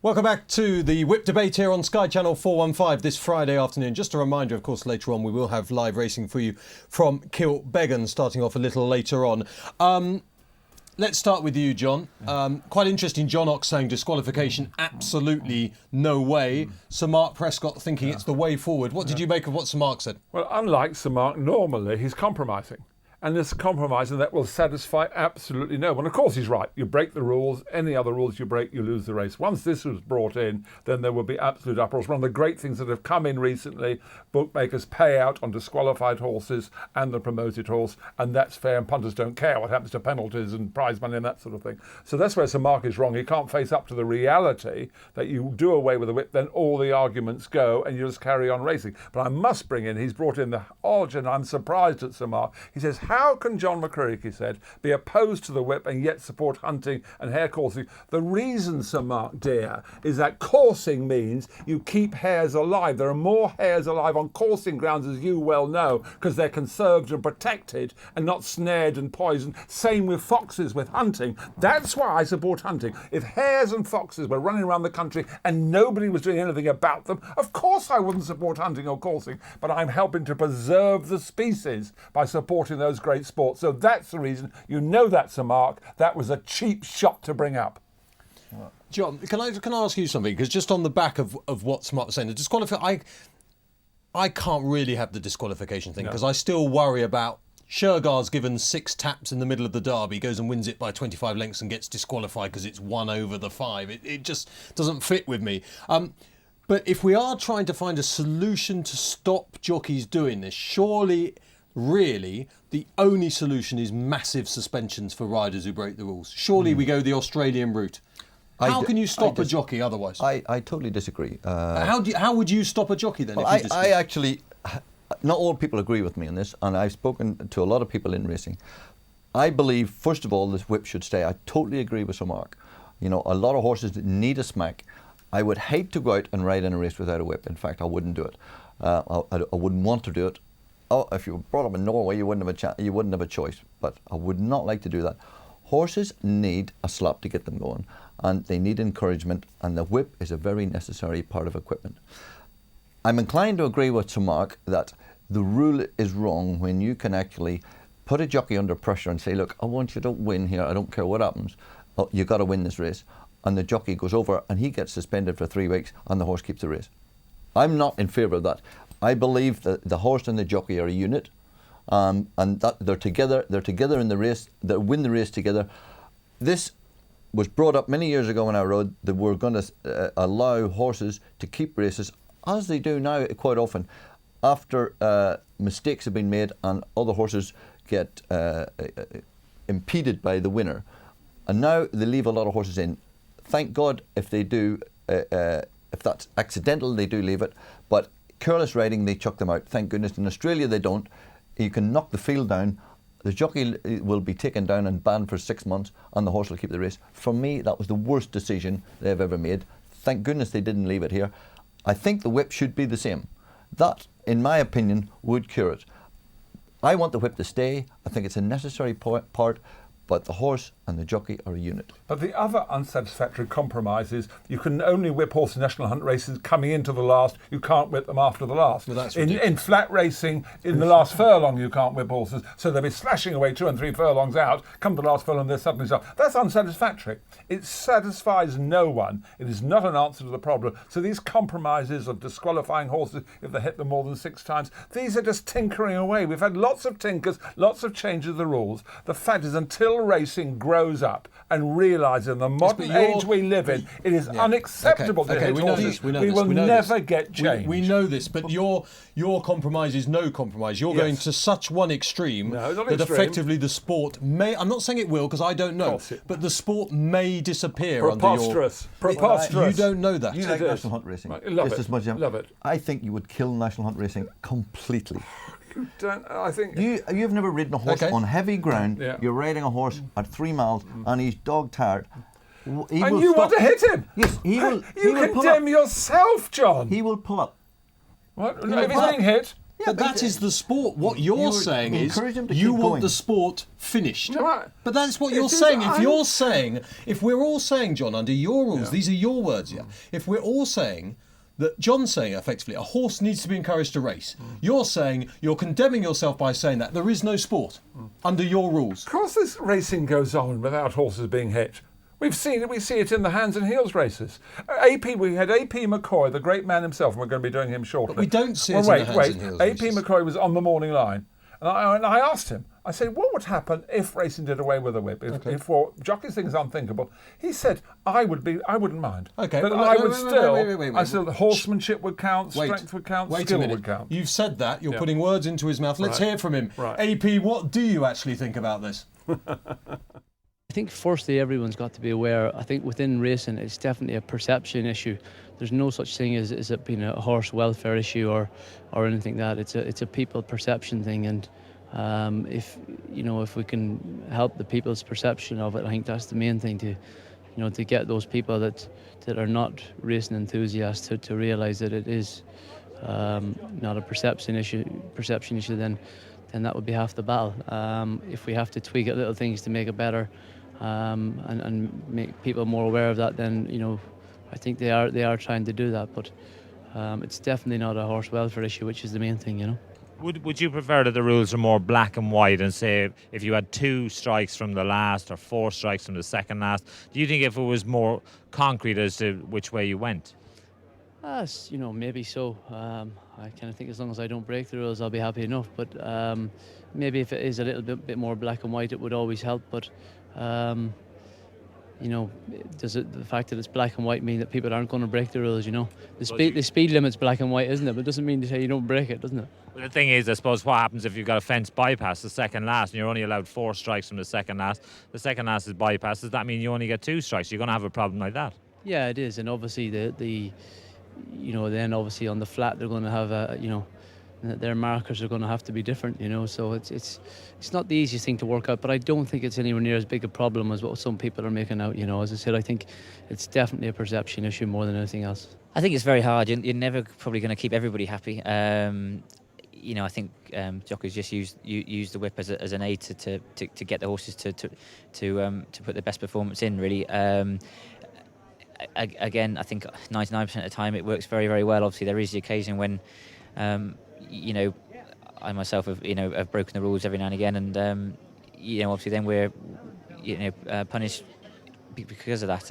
Welcome back to the Whip Debate here on Sky Channel 415 this Friday afternoon. Just a reminder, of course, later on we will have live racing for you from Kilbeggan, starting off a little later on. Let's start with you, John. Quite interesting, John Ox saying disqualification, absolutely no way. Sir Mark Prescott thinking it's the way forward. What did you make of what Sir Mark said? Well, unlike Sir Mark, normally he's compromising. And this compromise, and that will satisfy absolutely no one. Of course he's right. You break the rules. Any other rules you break, you lose the race. Once this was brought in, then there will be absolute uproar. One of the great things that have come in recently, bookmakers pay out on disqualified horses and the promoted horse, and that's fair, and punters don't care what happens to penalties and prize money and that sort of thing. So that's where Sir Mark is wrong. He can't face up to the reality that you do away with the whip, then all the arguments go and you just carry on racing. But I must bring in, he's brought in the odds, and I'm surprised at Sir Mark. He says, how can John McCririck, he said, be opposed to the whip and yet support hunting and hare coursing? The reason, Sir Mark dear, is that coursing means you keep hares alive. There are more hares alive on coursing grounds, as you well know, because they're conserved and protected and not snared and poisoned. Same with foxes with hunting. That's why I support hunting. If hares and foxes were running around the country and nobody was doing anything about them, of course I wouldn't support hunting or coursing, but I'm helping to preserve the species by supporting those great sports. So that's the reason. You know that, Sir Mark. That was a cheap shot to bring up. John, can I ask you something? Because just on the back of what Sir Mark was saying, the disqualification, I can't really have the disqualification thing because I still worry about Shergar's given 6 taps in the middle of the derby, goes and wins it by 25 lengths and gets disqualified because it's 1 over the 5. It just doesn't fit with me. But if we are trying to find a solution to stop jockeys doing this, surely, really, the only solution is massive suspensions for riders who break the rules. Surely we go the Australian route. How can you stop a jockey otherwise? I totally disagree. How would you stop a jockey then? Well, I actually, not all people agree with me on this, and I've spoken to a lot of people in racing. I believe, first of all, this whip should stay. I totally agree with Sir Mark. You know, a lot of horses need a smack. I would hate to go out and ride in a race without a whip. In fact, I wouldn't do it. I wouldn't want to do it. Oh, if you were brought up in Norway, you wouldn't have a choice. But I would not like to do that. Horses need a slap to get them going, and they need encouragement, and the whip is a very necessary part of equipment. I'm inclined to agree with Sir Mark that the rule is wrong when you can actually put a jockey under pressure and say, look, I want you to win here, I don't care what happens, you got to win this race. And the jockey goes over and he gets suspended for 3 weeks and the horse keeps the race. I'm not in favour of that. I believe that the horse and the jockey are a unit, and that they're together in the race, they win the race together. This was brought up many years ago when I rode that we're going to allow horses to keep races, as they do now quite often, after mistakes have been made and other horses get impeded by the winner. And now they leave a lot of horses in. Thank God if they do, if that's accidental, they do leave it, but careless riding, they chuck them out. Thank goodness. In Australia, they don't. You can knock the field down. The jockey will be taken down and banned for 6 months, and the horse will keep the race. For me, that was the worst decision they've ever made. Thank goodness they didn't leave it here. I think the whip should be the same. That, in my opinion, would cure it. I want the whip to stay. I think it's a necessary part, but the horse and the jockey are a unit. But the other unsatisfactory compromise is you can only whip horse in national hunt races coming into the last. You can't whip them after the last. Well, in flat racing, in the last furlong, you can't whip horses. So they'll be slashing away 2 and 3 furlongs out. Come to the last furlong, they're suddenly stopped. That's unsatisfactory. It satisfies no one. It is not an answer to the problem. So these compromises of disqualifying horses if they hit them more than 6 times, these are just tinkering away. We've had lots of tinkers, lots of changes of the rules. The fact is, until racing grows up and realises in the modern age we live in, it is unacceptable to hit horses. We will never get change. We know this, but your compromise is no compromise. You're going to such one extreme that effectively the sport may, I'm not saying it will because I don't know, but the sport may disappear Preposterous. You don't know that. You like national hunt racing. Love just it. as much as Love it. I think you would kill national hunt racing completely. I think you've never ridden a horse on heavy ground. You're riding a horse at 3 miles and he's dog tired. And you want to hit him? Yes, You condemn yourself, John. He will pull up. What? No, if he's being hit. But that is the sport. What you're saying is you want the sport finished. No, but that's what you're saying. If we're all saying, John, under your rules, these are your words, if we're all saying that John's saying effectively a horse needs to be encouraged to race, you're saying, you're condemning yourself by saying that there is no sport under your rules. Of course this racing goes on without horses being hit. We see it in the hands and heels races. We had AP McCoy, the great man himself, and we're going to be doing him shortly. But we don't see it in the hands and heels AP races. McCoy was on the morning line, and I asked him, I said, what would happen if racing did away with the whip? If what jockeys think is unthinkable. He said, I wouldn't mind. Okay, but I would still, I still, horsemanship would count, strength would count, skill would count. You've said that, you're putting words into his mouth. Let's hear from him. Right. AP, what do you actually think about this? I think firstly everyone's got to be aware. I think within racing it's definitely a perception issue. There's no such thing as it being a horse welfare issue or anything like that. It's a people perception thing, and if we can help the people's perception of it, I think that's the main thing, to get those people that are not racing enthusiasts to realise that it is not a perception issue, then that would be half the battle. If we have to tweak it little things to make it better, and make people more aware of that, then I think they are trying to do that. But it's definitely not a horse welfare issue, which is the main thing. Would you prefer that the rules are more black and white, and say if you had 2 strikes from the last or 4 strikes from the second last? Do you think if it was more concrete as to which way you went? Maybe so. I kind of think as long as I don't break the rules, I'll be happy enough. But maybe if it is a little bit more black and white, it would always help. But does the fact that it's black and white mean that people aren't going to break the rules? The speed limit's black and white, isn't it? But it doesn't mean to say you don't break it, doesn't it? Well, the thing is, I suppose, what happens if you've got a fence bypass, the second last, and you're only allowed 4 strikes from the second last? The second last is bypass. Does that mean you only get 2 strikes? You're going to have a problem like that. Yeah, it is, and obviously then obviously on the flat they're going to have their markers are going to have to be different, so it's not the easiest thing to work out, but I don't think it's anywhere near as big a problem as what some people are making out. As I said, I think it's definitely a perception issue more than anything else. I think it's very hard. You're never probably going to keep everybody happy. I think jockeys just use the whip as an aid to get the horses to put their best performance in, really. Again, I think 99% of the time it works very, very well. Obviously, there is the occasion when, I myself have broken the rules every now and again, and obviously then we're punished because of that.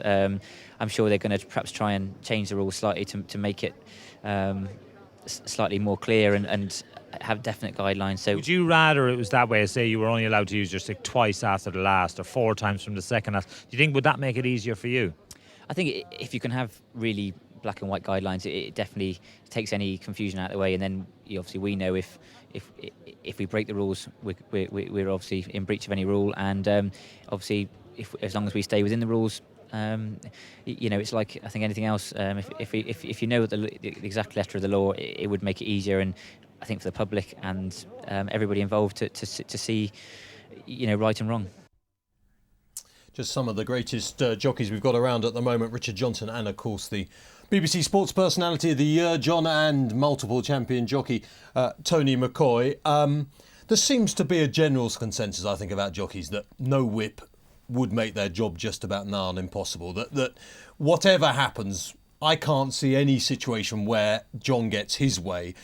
I'm sure they're going to perhaps try and change the rules slightly to make it slightly more clear and have definite guidelines. So, would you rather it was that way? Say you were only allowed to use your stick twice after the last, or 4 times from the second last. Do you think would that make it easier for you? I think if you can have really black and white guidelines, it definitely takes any confusion out of the way, and then obviously we know if we break the rules, we're obviously in breach of any rule, and obviously as long as we stay within the rules, it's like I think anything else. If you know the exact letter of the law, it would make it easier, and I think for the public and everybody involved to see right and wrong. Just some of the greatest jockeys we've got around at the moment. Richard Johnson and, of course, the BBC Sports Personality of the Year, John, and multiple champion jockey Tony McCoy. There seems to be a general consensus, I think, about jockeys that no whip would make their job just about nigh on impossible. That whatever happens, I can't see any situation where John gets his way.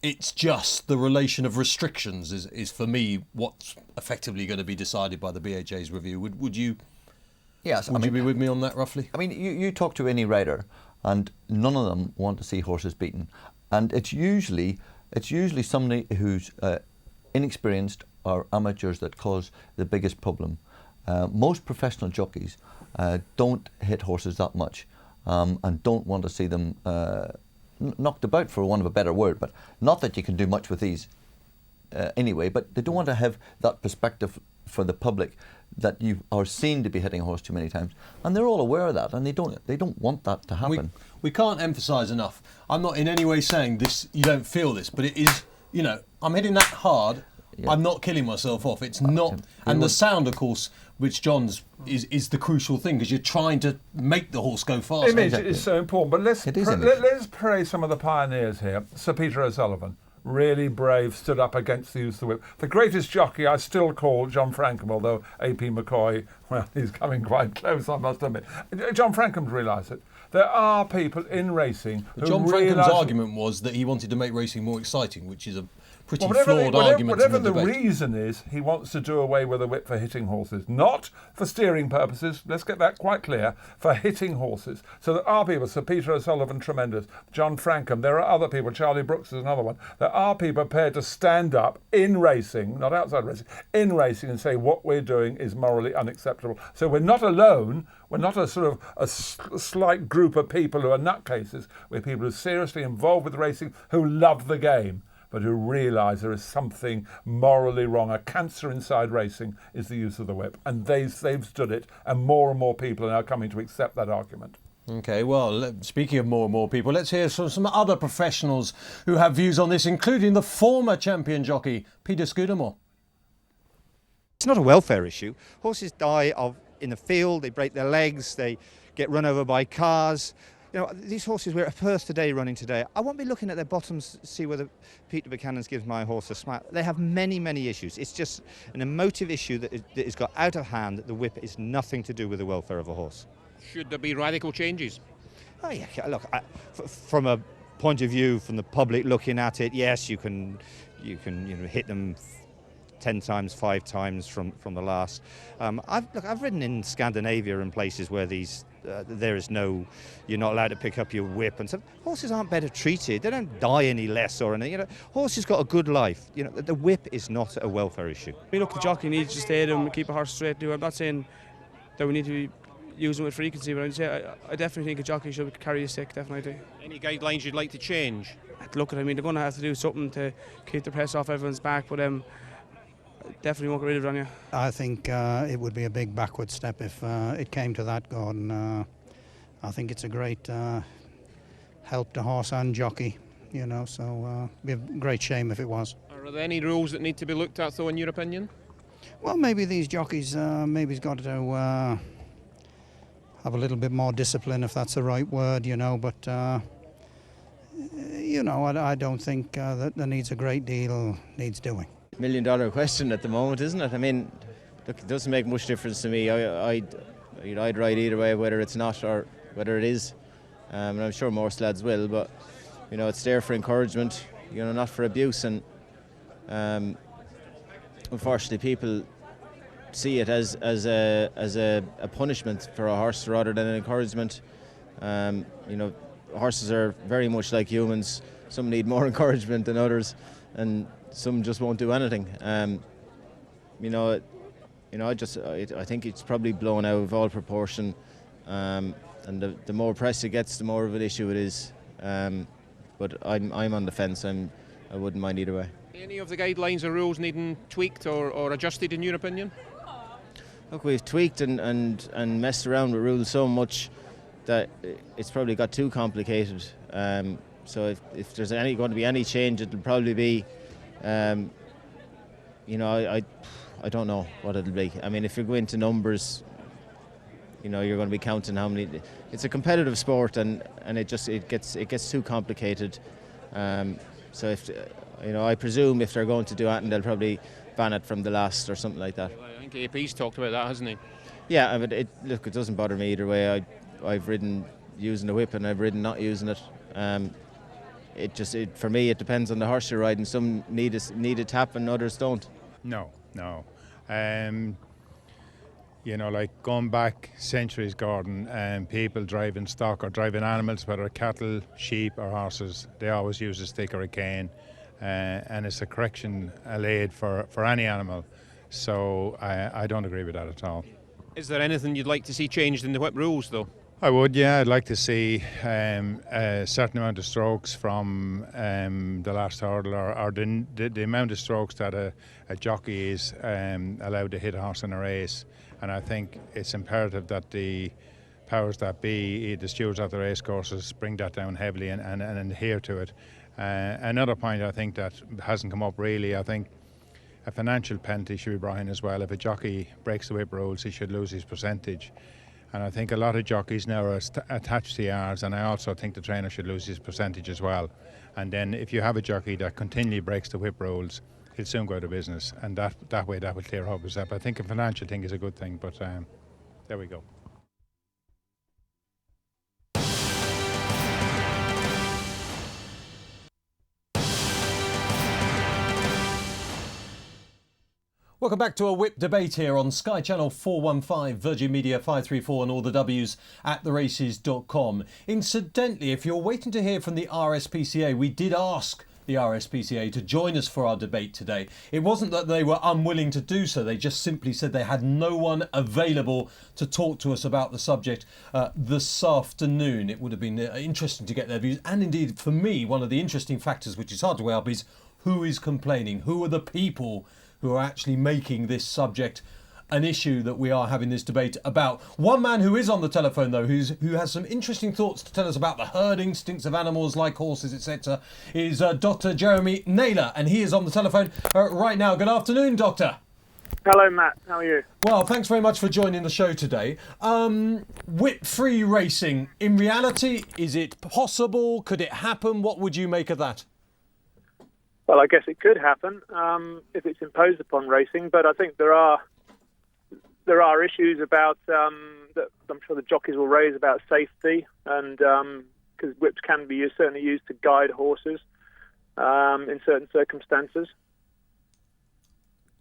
It's just the relation of restrictions is for me what's effectively going to be decided by the BHA's review. Would you? Yes. Would you be with me on that roughly? I mean, you talk to any rider, and none of them want to see horses beaten, and it's usually somebody who's inexperienced or amateurs that cause the biggest problem. Most professional jockeys don't hit horses that much, and don't want to see them knocked about, for want of a better word, but not that you can do much with these anyway, but they don't want to have that perspective for the public that you are seen to be hitting a horse too many times, and they're all aware of that, and they don't want that to happen. We can't emphasise enough. I'm not in any way saying this. You don't feel this, but it is. I'm hitting that hard. Yeah. I'm not killing myself off. It's not, and the sound, of course, which John's is the crucial thing, because you're trying to make the horse go faster. Image is so important, but let's praise some of the pioneers here. Sir Peter O'Sullivan, really brave, stood up against the use of the whip. The greatest jockey I still call John Frankham, although A.P. McCoy, well, he's coming quite close, I must admit. John Frankham's realised it. There are people in racing who John Frankham's argument was that he wanted to make racing more exciting, which is a pretty flawed argument. Whatever the reason is, he wants to do away with the whip for hitting horses, not for steering purposes. Let's get that quite clear. For hitting horses. So there are people. Sir Peter O'Sullivan, tremendous. John Frankham. There are other people. Charlie Brooks is another one. There are people prepared to stand up in racing, not outside racing, in racing, and say what we're doing is morally unacceptable. So we're not alone. We're not a sort of a slight group of people who are nutcases. We're people who are seriously involved with racing, who love the game, but who realise there is something morally wrong. A cancer inside racing is the use of the whip. And they've stood it, and more people are now coming to accept that argument. OK, well, speaking of more and more people, let's hear from some other professionals who have views on this, including the former champion jockey, Peter Scudamore. It's not a welfare issue. Horses die in the field, they break their legs, they get run over by cars. You know, these horses, we're at Perth today, running today. I won't be looking at their bottoms to see whether Peter Buchanan's gives my horse a smack. They have many, many issues. It's just an emotive issue that has got out of hand. The whip is nothing to do with the welfare of a horse. Should there be radical changes? Oh yeah, look, from a point of view, from the public looking at it, yes, you can hit them 10 times, 5 times from the last. I've ridden in Scandinavia and places where there is no, you're not allowed to pick up your whip, and so horses aren't better treated. They don't die any less or anything. You know, horses got a good life. You know, the whip is not a welfare issue. Look, the jockey needs to stay and keep a horse straight. I'm not saying that we need to be using it with frequency, but I definitely think a jockey should carry a stick. Definitely. Any guidelines you'd like to change? Look, I mean, they're going to have to do something to keep the press off everyone's back, but definitely won't get rid of it on you. I think it would be a big backward step if it came to that, Gordon. I think it's a great help to horse and jockey, you know, so it'd be a great shame if it was. Are there any rules that need to be looked at, though, in your opinion? Well, maybe these jockeys, maybe got to have a little bit more discipline, if that's the right word, you know, but, you know, I don't think that there needs a great deal needs doing. $1 million question at the moment, isn't it? I mean, look, it doesn't make much difference to me. I'd ride either way, whether it's not or whether it is. And I'm sure most lads will, but, you know, it's there for encouragement, you know, not for abuse. And unfortunately, people see it as a punishment for a horse rather than an encouragement. You know, horses are very much like humans. Some need more encouragement than others, and some just won't do anything. I think it's probably blown out of all proportion, and the more press it gets, the more of an issue it is. But I'm on the fence. I wouldn't mind either way. Any of the guidelines or rules needing tweaked or adjusted, in your opinion? Look, we've tweaked and messed around with rules so much that it's probably got too complicated. So if there's going to be any change, it'll probably be, you know, I don't know what it'll be. I mean, if you go into numbers, you know, you're going to be counting how many. It's a competitive sport, and it gets too complicated. So if, you know, I presume if they're going to do it, and they'll probably ban it from the last or something like that. I think AP's talked about that, hasn't he? Yeah, but it doesn't bother me either way. I've ridden using the whip and I've ridden not using it. For me, it depends on the horse you're riding. Some need a tap and others don't. No. You know, like going back centuries, Gordon, people driving stock or driving animals, whether cattle, sheep or horses, they always use a stick or a cane, and it's a correction, a aid for any animal. So I don't agree with that at all. Is there anything you'd like to see changed in the whip rules, though? I would, yeah. I'd like to see a certain amount of strokes from the last hurdle, or the amount of strokes that a jockey is allowed to hit a horse in a race. And I think it's imperative that the powers that be, the stewards at the race courses, bring that down heavily and adhere to it. Another point I think that hasn't come up really, I think a financial penalty should be brought in as well. If a jockey breaks the whip rules, he should lose his percentage. And I think a lot of jockeys now are attached to yards, and I also think the trainer should lose his percentage as well. And then if you have a jockey that continually breaks the whip rules, he'll soon go out of business, and that way that will clear up his up. I think a financial thing is a good thing, but there we go. Welcome back to a whip debate here on Sky Channel 415, Virgin Media 534 and all the W's at theraces.com. Incidentally, if you're waiting to hear from the RSPCA, we did ask the RSPCA to join us for our debate today. It wasn't that they were unwilling to do so, they just simply said they had no one available to talk to us about the subject this afternoon. It would have been interesting to get their views, and indeed for me one of the interesting factors which is hard to weigh up is who is complaining, who are the people who are actually making this subject an issue that we are having this debate about. One man who is on the telephone, though, who has some interesting thoughts to tell us about the herd instincts of animals like horses, etc., is Dr. Jeremy Naylor, and he is on the telephone right now. Good afternoon, Doctor. Hello, Matt. How are you? Well, thanks very much for joining the show today. Whip-free racing, in reality, is it possible? Could it happen? What would you make of that? Well, I guess it could happen if it's imposed upon racing, but I think there are issues about that I'm sure the jockeys will raise about safety, and because whips can be certainly used to guide horses in certain circumstances.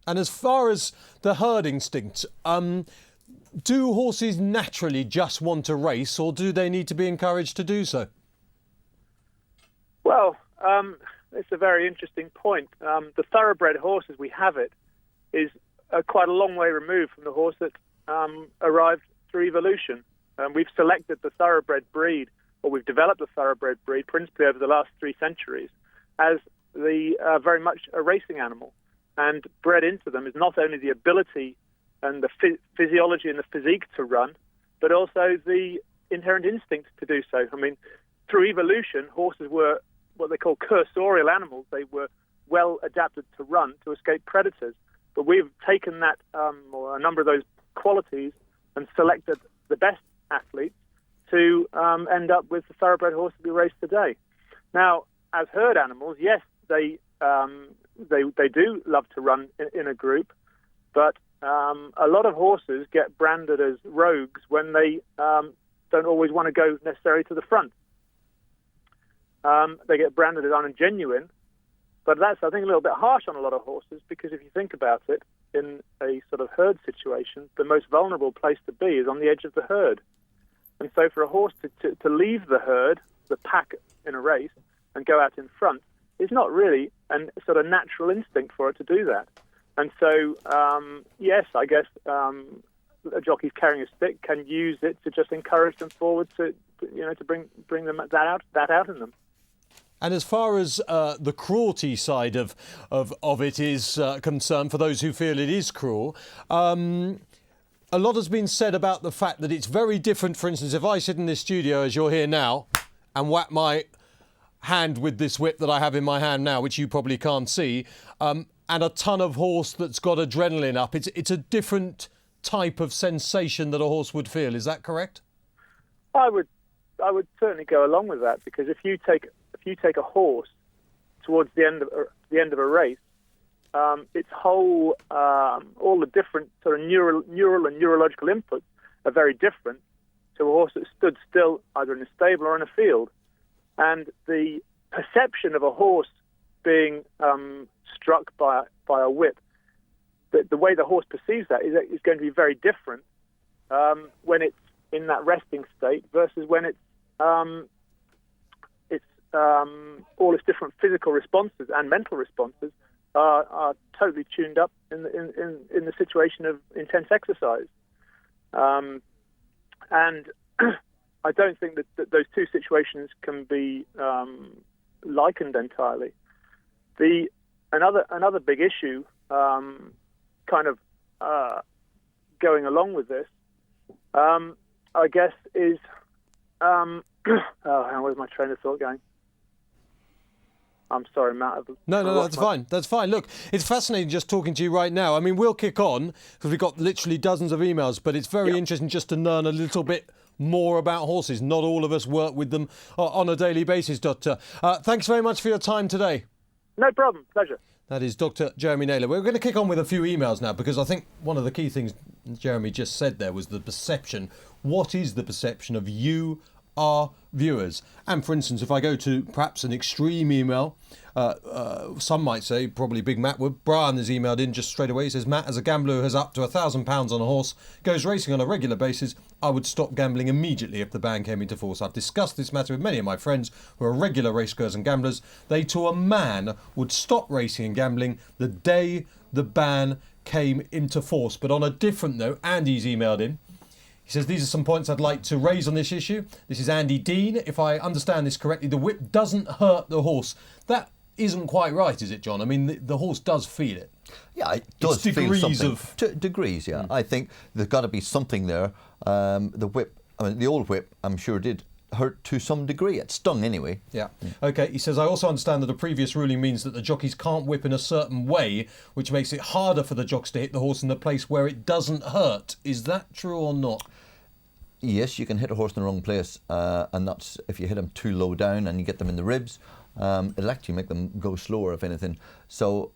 And as far as the herd instinct, do horses naturally just want to race, or do they need to be encouraged to do so? Well, it's a very interesting point. The thoroughbred horse, as we have it, is quite a long way removed from the horse that arrived through evolution. We've selected the thoroughbred breed, or we've developed the thoroughbred breed principally over the last 3 centuries as the very much a racing animal. And bred into them is not only the ability and the physiology and the physique to run, but also the inherent instinct to do so. I mean, through evolution, horses were what they call cursorial animals. They were well adapted to run, to escape predators. But we've taken that, or a number of those qualities, and selected the best athletes to end up with the thoroughbred horse that we race today. Now, as herd animals, yes, they do love to run in a group, but a lot of horses get branded as rogues when they don't always want to go necessarily to the front. They get branded as ungenuine, but that's, I think, a little bit harsh on a lot of horses, because if you think about it, in a sort of herd situation, the most vulnerable place to be is on the edge of the herd. And so for a horse to leave the herd, the pack in a race, and go out in front is not really a sort of natural instinct for it to do that. And so, yes, I guess a jockey carrying a stick can use it to just encourage them forward to bring them that out in them. And as far as the cruelty side of it is concerned, for those who feel it is cruel, a lot has been said about the fact that it's very different. For instance, if I sit in this studio as you're here now and whack my hand with this whip that I have in my hand now, which you probably can't see, and a ton of horse that's got adrenaline up, it's a different type of sensation that a horse would feel. Is that correct? I would certainly go along with that, because if you take a horse towards the end of a race, its whole all the different sort of neural and neurological inputs are very different to a horse that stood still either in a stable or in a field. And the perception of a horse being struck by a whip, the way the horse perceives that is going to be very different when it's in that resting state versus when it's all its different physical responses and mental responses are totally tuned up in the situation of intense exercise. And I don't think that those two situations can be likened entirely. Another big issue, kind of going along with this, I guess, is where's my train of thought going? I'm sorry, Matt. No, that's fine. That's fine. Look, it's fascinating just talking to you right now. I mean, we'll kick on because we've got literally dozens of emails, but it's very interesting just to learn a little bit more about horses. Not all of us work with them on a daily basis, Doctor. Thanks very much for your time today. No problem. Pleasure. That is Dr. Jeremy Naylor. We're going to kick on with a few emails now because I think one of the key things Jeremy just said there was the perception. What is the perception of you, our viewers? And for instance, if I go to perhaps an extreme email, some might say, probably Big Matt would. Brian has emailed in just straight away. He says, Matt, as a gambler who has up to £1,000 on a horse, goes racing on a regular basis, I would stop gambling immediately if the ban came into force. I've discussed this matter with many of my friends who are regular racegoers and gamblers. They, to a man, would stop racing and gambling the day the ban came into force. But on a different note, Andy's emailed in. He says, these are some points I'd like to raise on this issue. This is Andy Dean. If I understand this correctly, the whip doesn't hurt the horse. That isn't quite right, is it, John? I mean, the horse does feel it. Yeah, it does feel something. Of degrees, yeah. I think there's got to be something there. The whip, I mean, the old whip, I'm sure did hurt to some degree. It stung anyway. Yeah. OK, he says, I also understand that a previous ruling means that the jockeys can't whip in a certain way, which makes it harder for the jocks to hit the horse in the place where it doesn't hurt. Is that true or not? Yes, you can hit a horse in the wrong place, and that's if you hit them too low down and you get them in the ribs, it'll actually make them go slower, if anything. So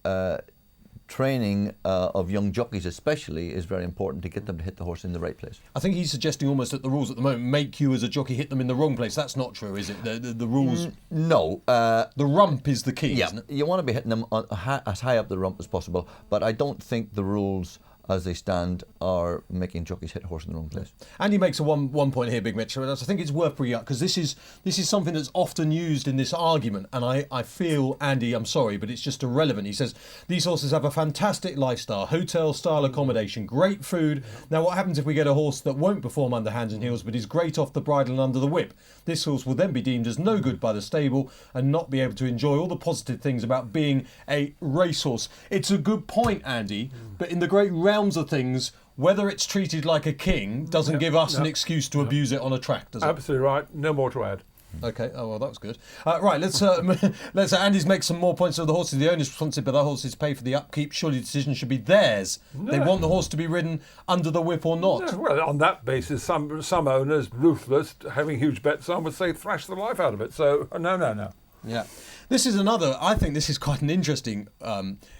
training of young jockeys especially is very important to get them to hit the horse in the right place. I think he's suggesting almost that the rules at the moment make you as a jockey hit them in the wrong place. That's not true, is it? The rules... No. The rump is the key, isn't it? You want to be hitting them as high up the rump as possible, but I don't think the rules as they stand are making jockeys hit a horse in the wrong place. And he makes one point here, Big Mitch, and I think it's worth bringing up because this is something that's often used in this argument, and I feel, Andy, I'm sorry, but it's just irrelevant. He says, these horses have a fantastic lifestyle, hotel-style accommodation, great food. Now, what happens if we get a horse that won't perform under hands and heels, but is great off the bridle and under the whip? This horse will then be deemed as no good by the stable and not be able to enjoy all the positive things about being a racehorse. It's a good point, Andy, but in the great realms of things, whether it's treated like a king doesn't give us an excuse to abuse it on a track, does it? Absolutely right. No more to add. Okay. Oh well, that was good. Right. Let's Andy's make some more points of the horses. The owner's responsible, but the horses pay for the upkeep. Surely the decision should be theirs. No. They want the horse to be ridden under the whip or not. No, well, on that basis, some owners, ruthless, having huge bets on, would say thrash the life out of it. So no. Yeah. This is another. I think this is quite an interesting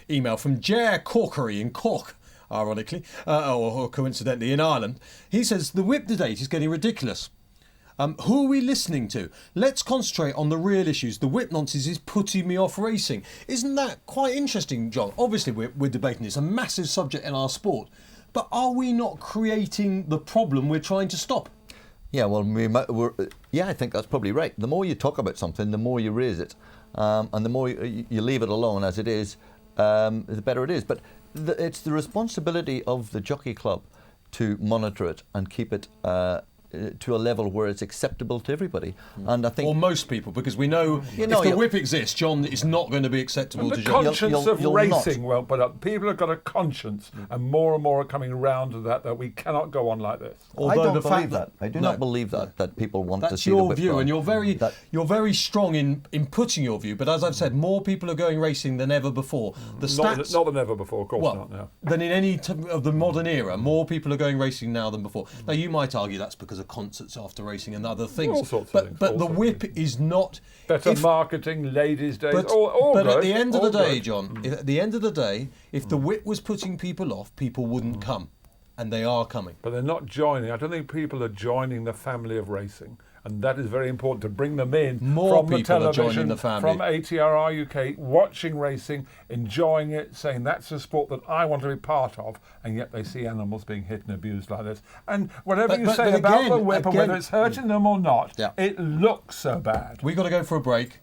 email from J. Corkery in Cork. Ironically, or coincidentally, in Ireland. He says, the whip debate is getting ridiculous. Who are we listening to? Let's concentrate on the real issues. The whip nonsense is putting me off racing. Isn't that quite interesting, John? Obviously, we're debating this, a massive subject in our sport. But are we not creating the problem we're trying to stop? Yeah, well, I think that's probably right. The more you talk about something, the more you raise it. And the more you leave it alone as it is, the better it is. But it's the responsibility of the jockey club to monitor it and keep it to a level where it's acceptable to everybody. And I think, or most people, because we know, if the whip exists, John, it's not going to be acceptable to the jockeys. conscience of racing won't put up. People have got a conscience, and more are coming around to that we cannot go on like this. Although I don't believe that. I do not believe that people want to see the whip. That's your view, gone. and you're very strong in putting your view. But as I've said, more people are going racing than ever before. The stats, not than ever before, of course not. No. Than in any of the modern era, more people are going racing now than before. Now you might argue that's because of concerts after racing and other things. All sorts of things. But the whip is not better marketing, ladies' days. But all at the end of the day, John, at the end of the day, if the whip was putting people off, people wouldn't come, and they are coming. But they're not joining. I don't think people are joining the family of racing. And that is very important to bring them in More from the people are television, joining the family. from ATRR UK, watching racing, enjoying it, saying that's a sport that I want to be part of, and yet they see animals being hit and abused like this. And whatever you say about the whip, and whether it's hurting them or not, it looks so bad. We've got to go for a break.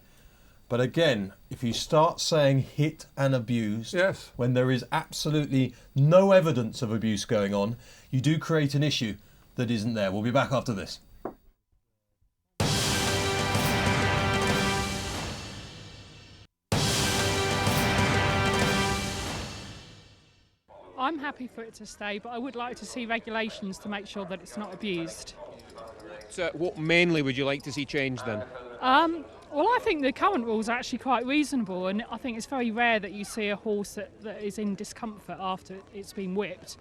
But again, if you start saying hit and abused, when there is absolutely no evidence of abuse going on, you do create an issue that isn't there. We'll be back after this. I'm happy for it to stay, but I would like to see regulations to make sure that it's not abused. So what mainly would you like to see changed then? Well, I think the current rules are actually quite reasonable, and I think it's very rare that you see a horse that is in discomfort after it's been whipped.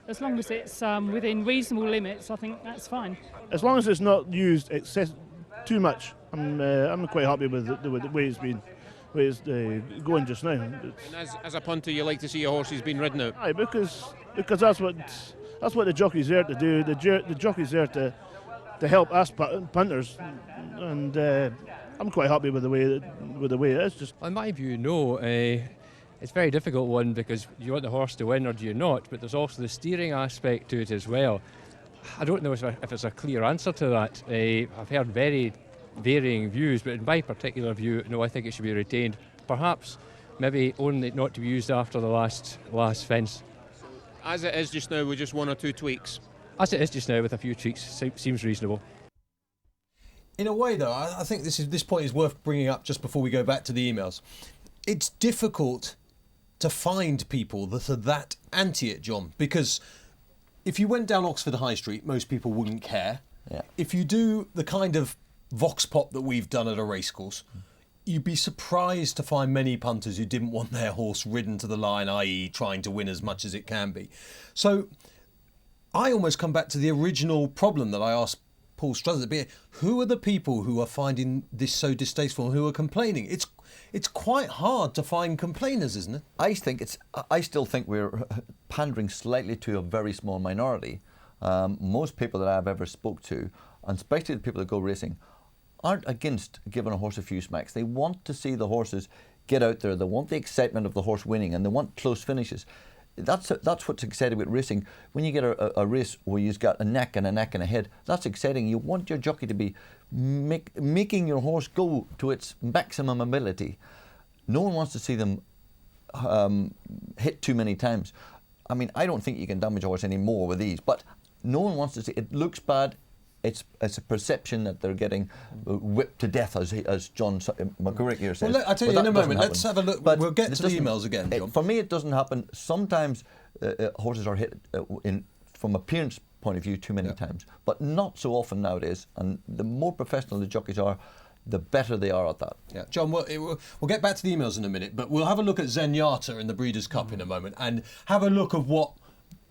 As long as it's within reasonable limits, I think that's fine. As long as it's not used too much, I'm quite happy with the way it's been. Way it's going just now. And as a punter, you like to see a horse who's been ridden out? Aye, because that's what the jockey's there to do. The jockey's there to help us punters, and I'm quite happy with the way it is. Just in my view, no. It's a very difficult one because you want the horse to win or do you not, but there's also the steering aspect to it as well. I don't know if there's a clear answer to that. I've heard very varying views, but in my particular view, no, I think it should be retained. Perhaps, maybe only not to be used after the last fence. As it is just now, with just 1 or 2 tweaks? As it is just now, with a few tweaks, seems reasonable. In a way, though, I think this point is worth bringing up just before we go back to the emails. It's difficult to find people that are that anti it, John, because if you went down Oxford High Street, most people wouldn't care. Yeah. If you do the kind of vox pop that we've done at a racecourse, you'd be surprised to find many punters who didn't want their horse ridden to the line, i.e. trying to win as much as it can be. So I almost come back to the original problem that I asked Paul Struthers. Who are the people who are finding this so distasteful, who are complaining? It's quite hard to find complainers, isn't it? I still think we're pandering slightly to a very small minority. Most people that I've ever spoke to, and especially the people that go racing, aren't against giving a horse a few smacks. They want to see the horses get out there. They want the excitement of the horse winning, and they want close finishes. That's what's exciting with racing. When you get a race where you've got a neck and a head, that's exciting. You want your jockey to be making your horse go to its maximum ability. No one wants to see them hit too many times. I mean, I don't think you can damage a horse anymore with these, but no one wants to see it. Looks bad. It's a perception that they're getting whipped to death, as John McCririck here says. Well, I'll tell you in a moment. Let's have a look. But we'll get to the emails again, John. For me, it doesn't happen. Sometimes horses are hit from appearance point of view too many times, but not so often nowadays. And the more professional the jockeys are, the better they are at that. Yeah, John, we'll get back to the emails in a minute, but we'll have a look at Zenyatta in the Breeders' Cup in a moment and have a look at what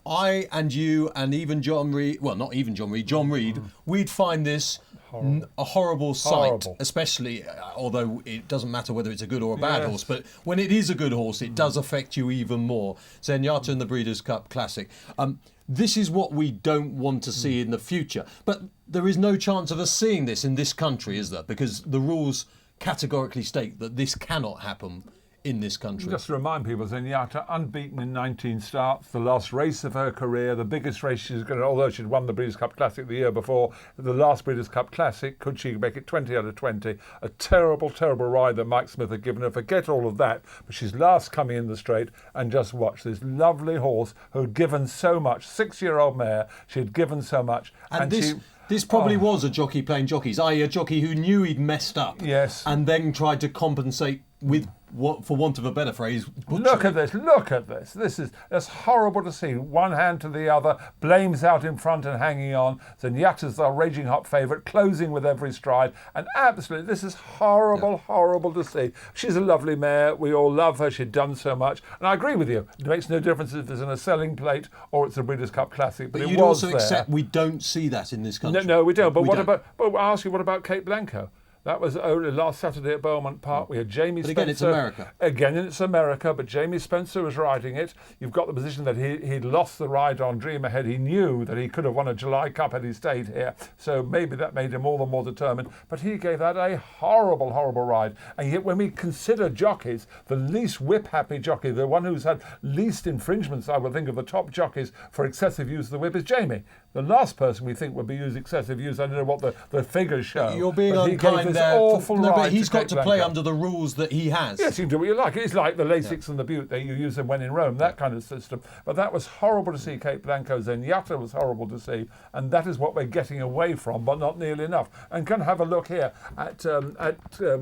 I and you and even John Reid, well, not even John Reid, John Reid, we'd find this a horrible sight, especially, although it doesn't matter whether it's a good or a bad horse, but when it is a good horse, it does affect you even more. Zenyatta in the Breeders' Cup Classic. This is what we don't want to see in the future. But there is no chance of us seeing this in this country, is there? Because the rules categorically state that this cannot happen in this country. Just to remind people, Zenyatta unbeaten in 19 starts, the last race of her career, the biggest race she's going to, although she'd won the Breeders' Cup Classic the year before, the last Breeders' Cup Classic, could she make it 20 out of 20? A terrible, terrible ride that Mike Smith had given her. Forget all of that, but she's last coming in the straight, and just watch this lovely horse who had given so much, 6-year-old mare, she had given so much. And this probably was a jockey playing jockeys, i.e. a jockey who knew he'd messed up and then tried to compensate with, what, for want of a better phrase, butchery. Look at this. That's horrible to see. One hand to the other, blames out in front and hanging on. Zenyatta's our raging hot favourite, closing with every stride. And absolutely, this is horrible, horrible to see. She's a lovely mare. We all love her. She'd done so much. And I agree with you. It makes no difference if it's in a selling plate or it's a Breeders' Cup Classic. But you'd also accept we don't see that in this country. No, we don't. But I'll ask you, what about Cape Blanco? That was only last Saturday at Beaumont Park. We had Jamie Spencer. Again, it's America. Again, it's America, but Jamie Spencer was riding it. You've got the position that he'd lost the ride on Dream Ahead. He knew that he could have won a July Cup had he stayed here. So maybe that made him all the more determined. But he gave that a horrible, horrible ride. And yet when we consider jockeys, the least whip-happy jockey, the one who's had least infringements, I would think, of the top jockeys for excessive use of the whip is Jamie. The last person we think would be used excessive use, I don't know what the figures show. You're being unkind there. But he's got to play under the rules that he has. Yes, you can do what you like. It's like the Lasix and the Butte that you use them when in Rome, that kind of system. But that was horrible to see. Cape Blanco. Zenyatta was horrible to see. And that is what we're getting away from, but not nearly enough. And can have a look here at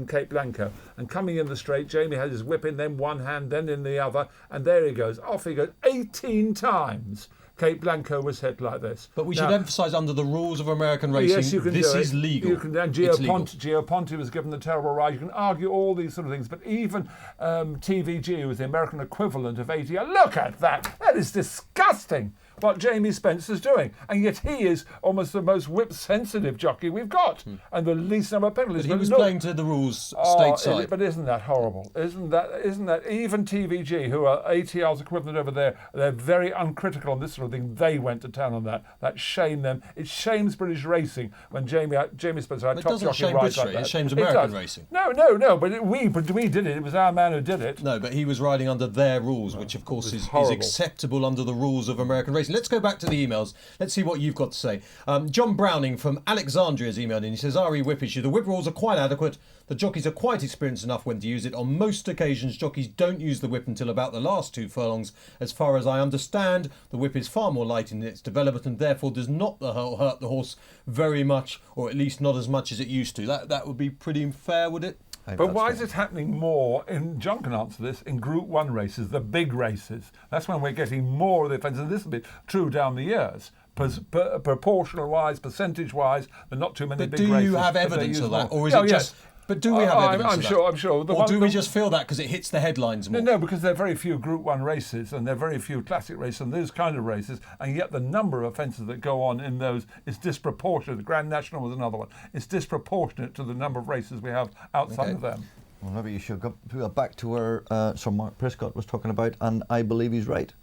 Cape Blanco. And coming in the straight, Jamie has his whip in then one hand, then in the other. And there he goes. Off he goes 18 times. Kate Blanco was hit like this. But we should emphasise under the rules of American racing, yes, you can this do it. is legal. You can, and Gio Ponte was given the terrible ride. You can argue all these sort of things, but even TVG was the American equivalent of ATR. Look at that. That is disgusting what Jamie Spencer's doing. And yet he is almost the most whip-sensitive jockey we've got and the least number of penalties. But he was playing to the rules stateside. But isn't that horrible? Isn't that even TVG, who are ATR's equivalent over there, they're very uncritical on this sort of thing. They went to town on that. That shamed them. It shames British racing when Jamie Spencer had top jockey rides like that. It shames American racing. No, but we did it. It was our man who did it. No, but he was riding under their rules, which of course is acceptable under the rules of American racing. Let's go back to the emails. Let's see what you've got to say. John Browning from Alexandria has emailed in. He says, RE whip issue. The whip rules are quite adequate. The jockeys are quite experienced enough when to use it. On most occasions, jockeys don't use the whip until about the last 2 furlongs. As far as I understand, the whip is far more light in its development and therefore does not hurt the horse very much, or at least not as much as it used to. That would be pretty fair, would it? But why is it happening more John can answer this, in Group 1 races, the big races? That's when we're getting more of the offences. This will be true down the years. Proportional-wise, percentage-wise, there are not too many big races. But do you have evidence of that? Or is it just... But do we have evidence of that? I'm sure. Or do we just feel that because it hits the headlines more? No, because there are very few Group 1 races and there are very few classic races and those kind of races, and yet the number of offences that go on in those is disproportionate. The Grand National was another one. It's disproportionate to the number of races we have outside of them. Well, maybe you should go back to where Sir Mark Prescott was talking about, and I believe he's right.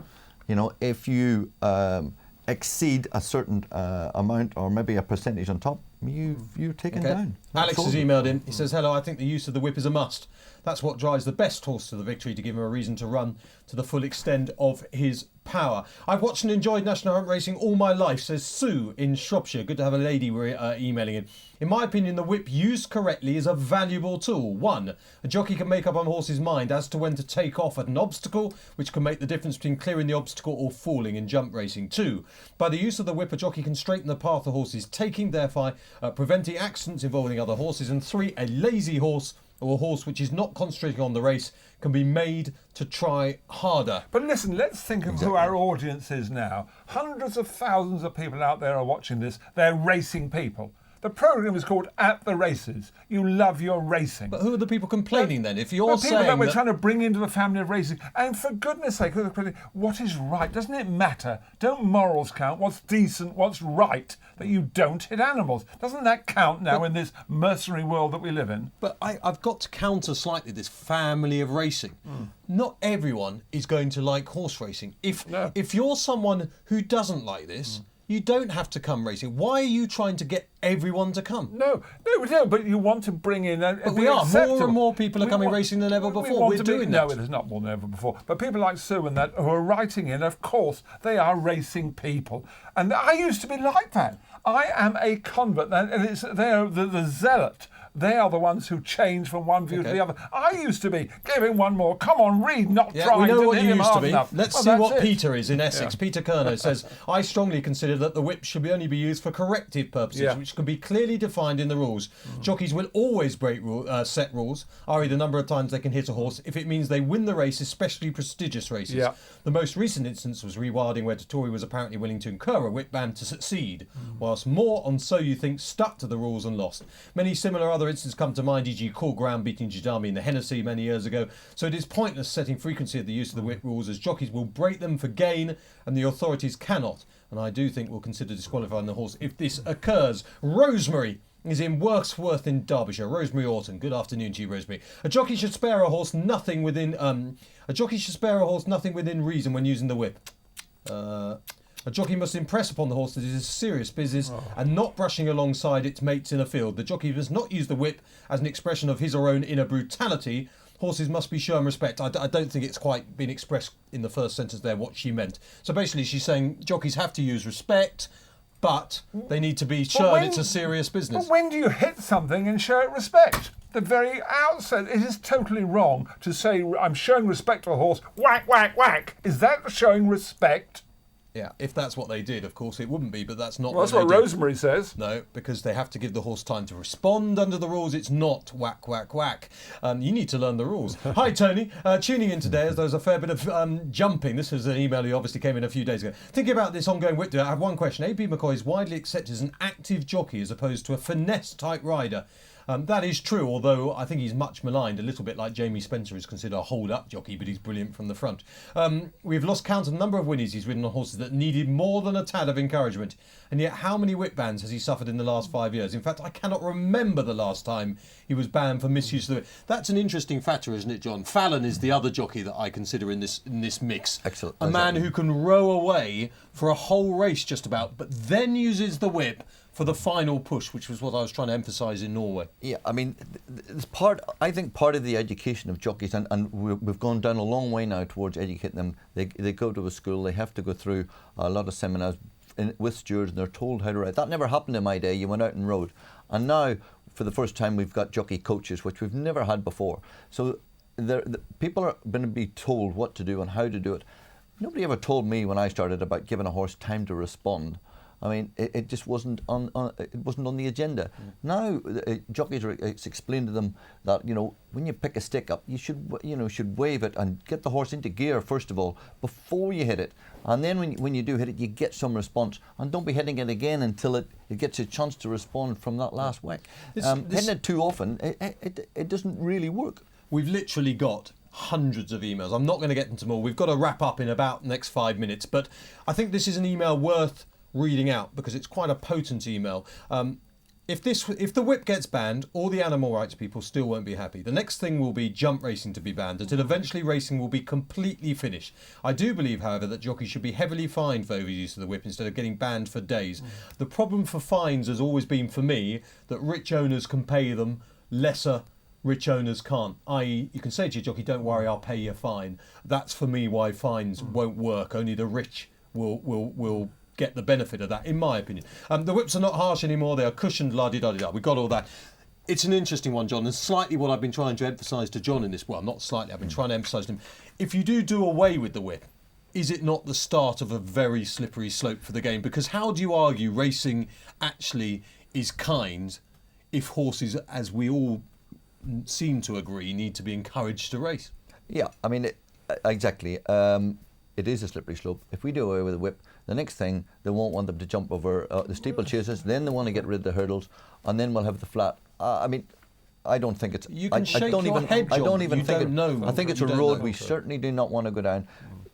You know, if you exceed a certain amount or maybe a percentage on top, you're taken down. Alex has emailed in. He says, hello, I think the use of the whip is a must. That's what drives the best horse to the victory, to give him a reason to run to the full extent of his power. I've watched and enjoyed National Hunt racing all my life, says Sue in Shropshire. Good to have a lady emailing in. In my opinion, the whip used correctly is a valuable tool. 1, a jockey can make up on a horse's mind as to when to take off at an obstacle, which can make the difference between clearing the obstacle or falling in jump racing. 2, by the use of the whip, a jockey can straighten the path the horse is taking, thereby preventing accidents involving other horses. And 3, a lazy horse or a horse which is not concentrating on the race can be made to try harder. But listen, let's think of who our audience is now. Hundreds of thousands of people out there are watching this. They're racing people. The programme is called At the Races. You love your racing. But who are the people complaining then? If you're saying people that we're trying to bring into the family of racing, and for goodness sake, what is right? Doesn't it matter? Don't morals count? What's decent? What's right? That you don't hit animals. Doesn't that count now in this mercenary world that we live in? But I've got to counter slightly this family of racing. Not everyone is going to like horse racing. If you're someone who doesn't like this, you don't have to come racing. Why are you trying to get everyone to come? No, but you want to bring in... But we are. More and more people are coming racing than ever before. We're doing that. No, it is not more than ever before. But people like Sue and that who are writing in, of course, they are racing people. And I used to be like that. I am a convert. And they are the zealot. They are the ones who change from one view to the other. I used to be, give him one more, come on, Reid, not trying we know to what hit you him used to hard be. enough. Let's Well, see that's what it. Peter is in Essex. Peter Kerno says, I strongly consider that the whip should only be used for corrective purposes, which can be clearly defined in the rules. Jockeys will always break set rules, i.e. the number of times they can hit a horse, if it means they win the race, especially prestigious races. The most recent instance was rewilding, where Tory was apparently willing to incur a whip ban to succeed, whilst more on So You Think stuck to the rules and lost. Many similar other instances come to mind, e.g. Cool Ground beating Jidami in the Hennessy many years ago. So it is pointless setting frequency of the use of the whip rules, as jockeys will break them for gain and the authorities cannot. And I do think we'll consider disqualifying the horse if this occurs. Rosemary is in Worksworth in Derbyshire. Rosemary Orton. Good afternoon to you, Rosemary. A jockey should spare a horse nothing within reason when using the whip. A jockey must impress upon the horse that it is serious business and not brushing alongside its mates in a field. The jockey must not use the whip as an expression of his or own inner brutality. Horses must be shown respect. I don't think it's quite been expressed in the first sentence there what she meant. So basically she's saying jockeys have to use respect, but they need to be shown it's a serious business. But when do you hit something and show it respect? The very outset, it is totally wrong to say, I'm showing respect to a horse, whack, whack, whack. Is that showing respect? Yeah, if that's what they did, of course it wouldn't be, but that's not Well, what that's what they did. Rosemary says. No, because they have to give the horse time to respond under the rules. It's not whack, whack, whack. You need to learn the rules. Hi, Tony. Tuning in today as there was a fair bit of jumping. This is an email who obviously came in a few days ago. Thinking about this ongoing whip debate, I have one question. A.B. McCoy is widely accepted as an active jockey as opposed to a finesse-type rider. That is true, although I think he's much maligned, a little bit like Jamie Spencer is considered a hold-up jockey, but he's brilliant from the front. We've lost count of the number of winners he's ridden on horses that needed more than a tad of encouragement. And yet, how many whip bans has he suffered in the last 5 years? In fact, I cannot remember the last time he was banned for misuse of the whip. That's an interesting factor, isn't it, John? Fallon is the other jockey that I consider in this mix. Excellent. A man who can row away for a whole race just about, but then uses the whip for the final push, which was what I was trying to emphasise in Norway. Yeah, I mean, I think part of the education of jockeys, and we've gone down a long way now towards educating them. They go to a school, they have to go through a lot of seminars with stewards, and they're told how to ride. That never happened in my day. You went out and rode. And now, for the first time, we've got jockey coaches, which we've never had before. So people are going to be told what to do and how to do it. Nobody ever told me when I started about giving a horse time to respond. I mean, it just wasn't on the agenda. Now, jockeys it's explained to them that, you know, when you pick a stick up, you should wave it and get the horse into gear first of all before you hit it, and then when you do hit it, you get some response, and don't be hitting it again until it gets a chance to respond from that last whack. Hitting it too often, it doesn't really work. We've literally got hundreds of emails. I'm not going to get into them all. We've got to wrap up in about the next 5 minutes, but I think this is an email worth reading out because it's quite a potent email. If the whip gets banned, all the animal rights people still won't be happy. The next thing will be jump racing to be banned until eventually racing will be completely finished. I do believe, however, that jockeys should be heavily fined for overuse of the whip instead of getting banned for days. The problem for fines has always been, for me, that rich owners can pay them, lesser rich owners can't. I.e., you can say to your jockey, don't worry, I'll pay you a fine. That's for me why fines won't work. Only the rich will get the benefit of that, in my opinion. The whips are not harsh anymore. They are cushioned, la-di-da-di-da. We've got all that. It's an interesting one, John, and slightly what I've been trying to emphasise to John in this. Well, not slightly. I've been trying to emphasise to him. If you do away with the whip, is it not the start of a very slippery slope for the game? Because how do you argue racing actually is kind if horses, as we all seem to agree, need to be encouraged to race? Yeah, I mean, exactly. It is a slippery slope. If we do away with the whip, the next thing, they won't want them to jump over the steeplechases, then they want to get rid of the hurdles, and then we'll have the flat. I mean, I don't think it's... You can shake I don't your even, head, John. I don't even you think don't know. I think it's a road we certainly do not want to go down.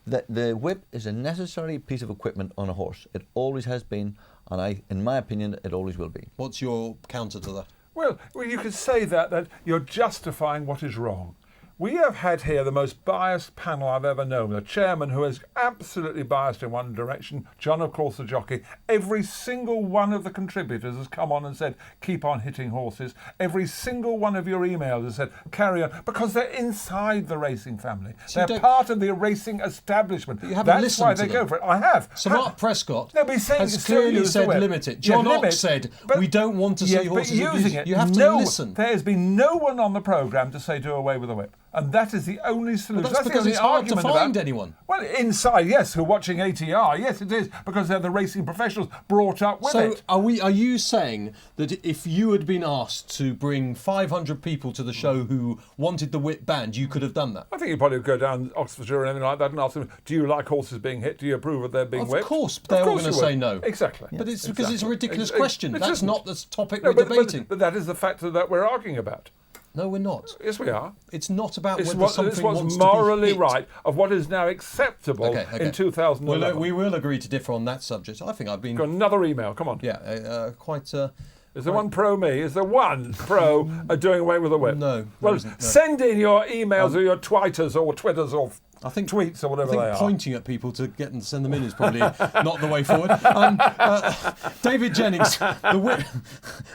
The whip is a necessary piece of equipment on a horse. It always has been, and in my opinion, it always will be. What's your counter to that? Well, you could say that you're justifying what is wrong. We have had here the most biased panel I've ever known. The chairman who is absolutely biased in one direction, John, of course, the jockey. Every single one of the contributors has come on and said, keep on hitting horses. Every single one of your emails has said, carry on, because they're inside the racing family. So they're part of the racing establishment. But you haven't That's why they go for it. I have. So Mark Prescott has clearly said limit it. John Ox said, we don't want to see horses using it. You have to listen. There has been no one on the programme to say do away with the whip. And that is the only solution. Well, that's because it's hard to find anyone. Well, inside, yes, who are watching ATR, yes, it is, because they're the racing professionals brought up with it. So are you saying that if you had been asked to bring 500 people to the show who wanted the whip banned, you could have done that? I think you'd probably go down Oxfordshire or anything like that and ask them, do you like horses being hit? Do you approve of their being whipped? Of course, they're all going to say no. Exactly. But it's because it's a ridiculous question. That's not the topic we're debating. But that is the factor that we're arguing about. No, we're not. Yes, we are. It's not about whether something this was wants morally to be hit. right of what is now acceptable in 2011. We will agree to differ on that subject. I think I've been... Got another email, come on. Yeah, quite... Is there one pro me? Is there one pro doing away with the whip? No. Well, send in your emails or your twitters or twitters or tweets or whatever they are. Pointing at people to get them to send them in is probably not the way forward. David Jennings, the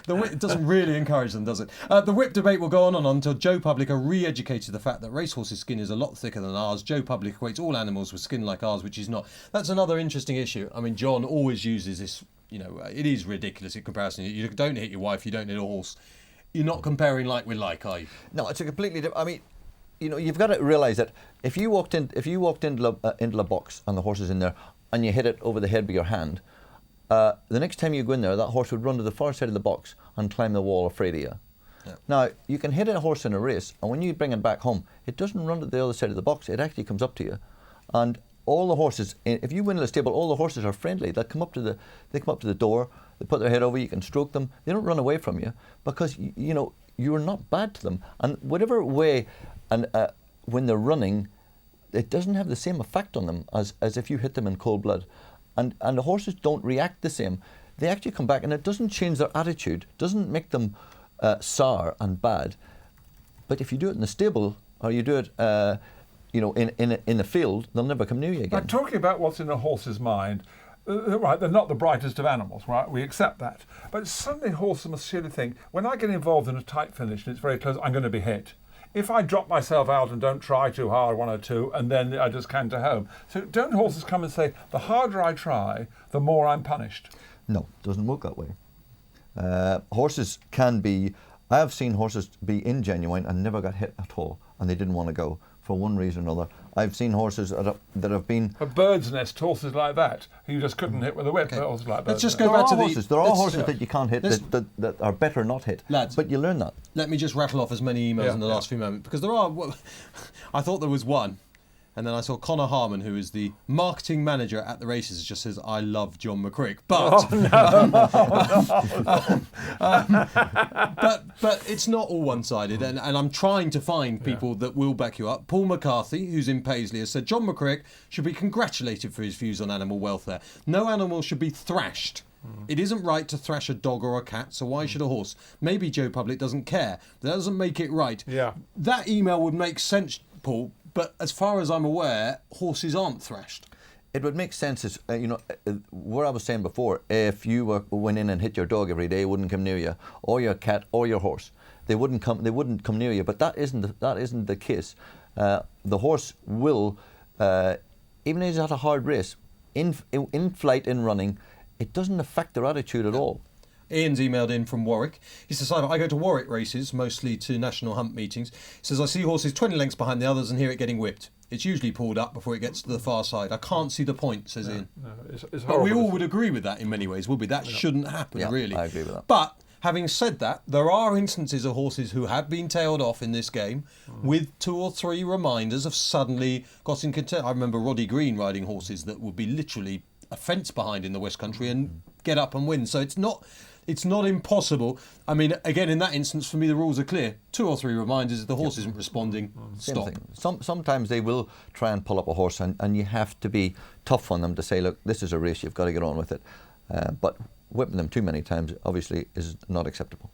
whip doesn't really encourage them, does it? The whip debate will go on and on until Joe Public are re-educated to the fact that racehorses' skin is a lot thicker than ours. Joe Public equates all animals with skin like ours, which is not. That's another interesting issue. I mean, John always uses this. You know, it is ridiculous in comparison. You don't hit your wife, you don't hit a horse. You're not comparing like with like, are you? No, it's a completely different. I mean, you know, you've got to realise that if you walked into a box and the horse is in there, and you hit it over the head with your hand, the next time you go in there, that horse would run to the far side of the box and climb the wall afraid of you. Yeah. Now, you can hit a horse in a race, and when you bring it back home, it doesn't run to the other side of the box. It actually comes up to you. And all the horses, if you win in a stable, all the horses are friendly. They come up to the door, they put their head over, you can stroke them. They don't run away from you because, you know, you're not bad to them. And whatever way, and when they're running, it doesn't have the same effect on them as if you hit them in cold blood. And the horses don't react the same. They actually come back, and it doesn't change their attitude, doesn't make them sour and bad. But if you do it in the stable, or you do it you know, in the field, they'll never come near you again. Now, talking about what's in a horse's mind, right, they're not the brightest of animals, right? We accept that. But suddenly horses must surely think, when I get involved in a tight finish and it's very close, I'm going to be hit. If I drop myself out and don't try too hard, 1 or 2, and then I just canter home. So don't horses come and say, the harder I try, the more I'm punished? No, it doesn't work that way. Horses can be, I have seen horses be ingenuine and never got hit at all, and they didn't want to go for one reason or another. I've seen horses that have been... A bird's nest, horses like that, who you just couldn't hit with a whip, horses like that. Let's just go back to There are horses that you can't hit that are better not hit. Lads, but you learn that. Let me just rattle off as many emails in the last few moments, because there are... I thought there was one, and then I saw Connor Harmon, who is the marketing manager at the races, just says, I love John McCririck. But, but it's not all one-sided, and I'm trying to find people that will back you up. Paul McCarthy, who's in Paisley, has said, John McCririck should be congratulated for his views on animal welfare. No animal should be thrashed. It isn't right to thrash a dog or a cat, so why should a horse? Maybe Joe Public doesn't care. That doesn't make it right. Yeah. That email would make sense, Paul, but as far as I'm aware, horses aren't thrashed. It would make sense, as you know, what I was saying before. If you went in and hit your dog every day, it wouldn't come near you, or your cat, or your horse. They wouldn't come near you. But that isn't the case. The horse will, even if he's at a hard race, in flight, in running, it doesn't affect their attitude at all. Ian's emailed in from Warwick. He says, I go to Warwick races, mostly to national hunt meetings. He says, I see horses 20 lengths behind the others and hear it getting whipped. It's usually pulled up before it gets to the far side. I can't see the point, says Ian. No, it's but we all would agree with that in many ways, would we? That shouldn't happen, really. I agree with that. But having said that, there are instances of horses who have been tailed off in this game with 2 or 3 reminders of suddenly got in content. I remember Roddy Green riding horses that would be literally a fence behind in the West Country and get up and win. So it's not impossible. I mean, again, in that instance, for me, the rules are clear. 2 or 3 reminders. If the horse isn't responding, stop. Sometimes they will try and pull up a horse, and you have to be tough on them to say, look, this is a race, you've got to get on with it. But whipping them too many times, obviously, is not acceptable.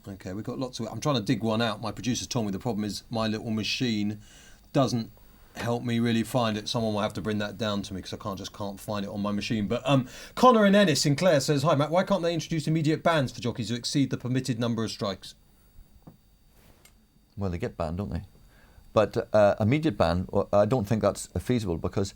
Okay, we've got lots of... I'm trying to dig one out. My producer told me the problem is my little machine doesn't help me really find it. Someone will have to bring that down to me because I can't find it on my machine. But Connor in Ennis in Clare says, hi Matt, why can't they introduce immediate bans for jockeys who exceed the permitted number of strikes? Well, they get banned, don't they? But immediate ban, I don't think that's feasible because...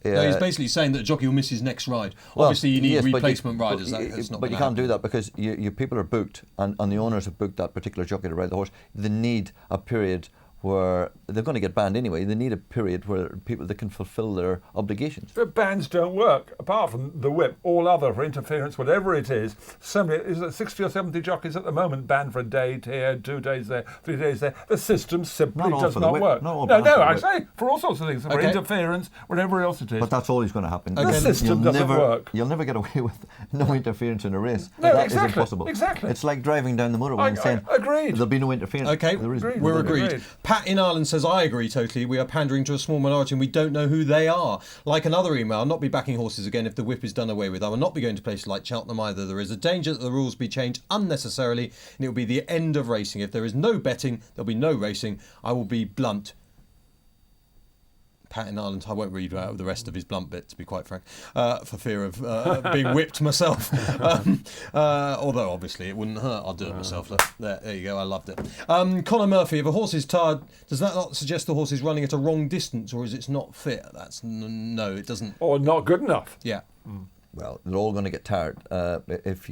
no, he's basically saying that a jockey will miss his next ride. Obviously, you need replacement riders. But you can't do that because your people are booked and the owners have booked that particular jockey to ride the horse. They need a period where they're going to get banned anyway. They need a period where they can fulfil their obligations. But bans don't work. Apart from the whip, all other for interference, whatever it is, is it 60 or 70 jockeys at the moment banned for a day here, 2 days there, 3 days there. The system simply does not work. No, I say for all sorts of things, for interference, whatever else it is. But that's always going to happen. The system doesn't work. You'll never get away with no interference in a race. No, that exactly, is impossible. Exactly. It's like driving down the motorway and saying, agreed. There'll be no interference. Okay, we're agreed. Pat in Ireland says, I agree totally. We are pandering to a small minority and we don't know who they are. Like another email, I'll not be backing horses again if the whip is done away with. I will not be going to places like Cheltenham either. There is a danger that the rules be changed unnecessarily and it will be the end of racing. If there is no betting, there'll be no racing. I will be blunt. Pat in Ireland, I won't read out the rest of his blunt bit, to be quite frank, for fear of being whipped myself. Although, obviously, it wouldn't hurt. I'll do it myself. There you go, I loved it. Conor Murphy, if a horse is tired, does that not suggest the horse is running at a wrong distance, or is it not fit? That's no, it doesn't. Or not good enough. Yeah. Well, they're all going to get tired. If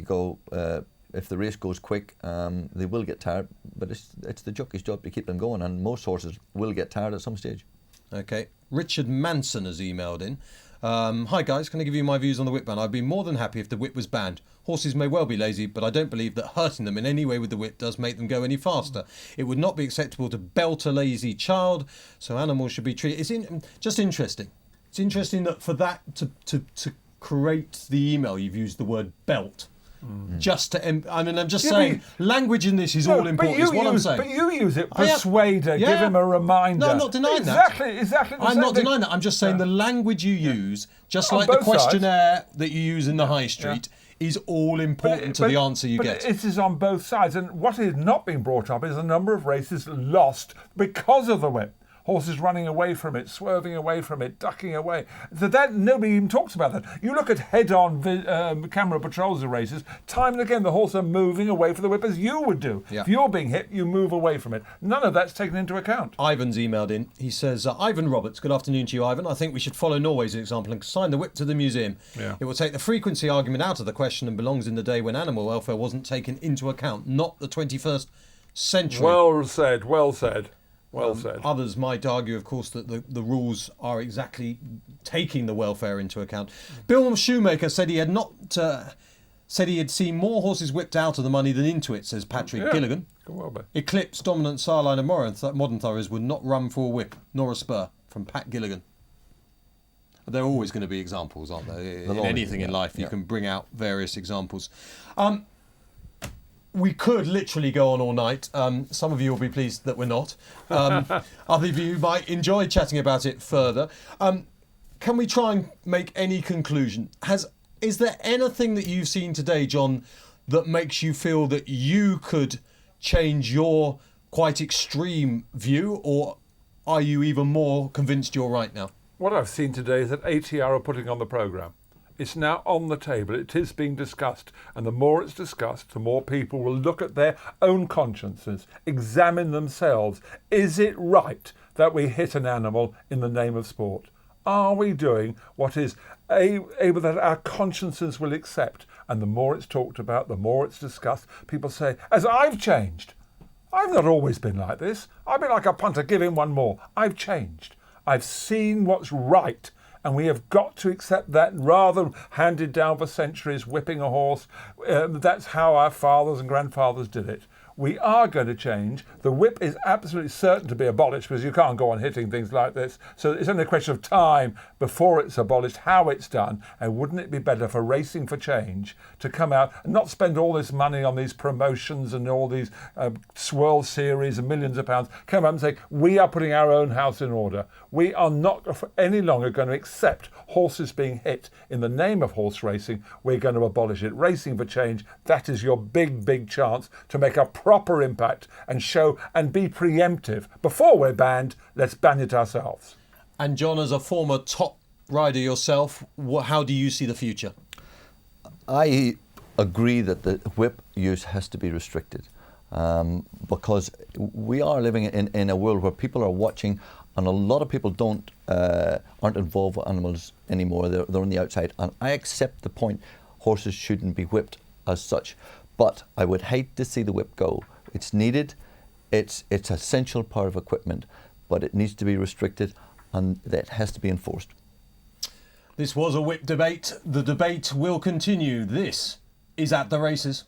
the race goes quick, they will get tired, but it's the jockey's job to keep them going, and most horses will get tired at some stage. Okay. Richard Manson has emailed in. Hi guys, can I give you my views on the whip ban? I'd be more than happy if the whip was banned. Horses may well be lazy, but I don't believe that hurting them in any way with the whip does make them go any faster. It would not be acceptable to belt a lazy child, so animals should be treated. It's just interesting. It's interesting that for that to create the email, you've used the word belt. Just to, I'm just saying, language in this is all important. Is what I'm saying. But you use it, persuader, give him a reminder. No, I'm not denying that. Exactly. I'm not denying that. I'm just saying the language you use, just like the questionnaire that you use in the high street, is all important to the answer you get. It is on both sides, and what is not being brought up is the number of races lost because of the whip. Horses running away from it, swerving away from it, ducking away. So that nobody even talks about that. You look at head-on camera patrols of races, time and again the horses are moving away from the whip as you would do. Yeah. If you're being hit, you move away from it. None of that's taken into account. Ivan's emailed in. He says, Ivan Roberts, good afternoon to you, Ivan. I think we should follow Norway's example and consign the whip to the museum. Yeah. It will take the frequency argument out of the question and belongs in the day when animal welfare wasn't taken into account, not the 21st century. Well said, well said. Well said. Others might argue, of course, that the rules are exactly taking the welfare into account. Bill Shoemaker said he had not said he had seen more horses whipped out of the money than into it, says Patrick Gilligan. Well, Eclipse, Dominant, Starline and Modern Thoroughs would not run for a whip nor a spur, from Pat Gilligan. There are always going to be examples, aren't there? In anything in life, you can bring out various examples. We could literally go on all night. Some of you will be pleased that we're not. Other of you might enjoy chatting about it further. Can we try and make any conclusion? Is there anything that you've seen today, John, that makes you feel that you could change your quite extreme view, or are you even more convinced you're right now? What I've seen today is that ATR are putting on the programme. It's now on the table. It is being discussed. And the more it's discussed, the more people will look at their own consciences, examine themselves. Is it right that we hit an animal in the name of sport? Are we doing what is able that our consciences will accept? And the more it's talked about, the more it's discussed, people say, as I've changed. I've not always been like this. I've been like a punter, give him one more. I've changed. I've seen what's right. And we have got to accept that rather than handed down for centuries, whipping a horse. That's how our fathers and grandfathers did it. We are going to change. The whip is absolutely certain to be abolished because you can't go on hitting things like this. So it's only a question of time before it's abolished, how it's done. And wouldn't it be better for Racing for Change to come out and not spend all this money on these promotions and all these swirl series and millions of pounds, come out and say, we are putting our own house in order. We are not any longer going to accept horses being hit in the name of horse racing. We're going to abolish it. Racing for Change, that is your big chance to make a proper impact and show and be preemptive. Before we're banned, let's ban it ourselves. And John, as a former top rider yourself, how do you see the future? I agree that the whip use has to be restricted because we are living in a world where people are watching, and a lot of people aren't involved with animals anymore. They're on the outside, and I accept the point. Horses shouldn't be whipped as such, but I would hate to see the whip go. It's needed. It's an essential part of equipment, but it needs to be restricted, and that has to be enforced. This was a whip debate. The debate will continue. This is At the Races.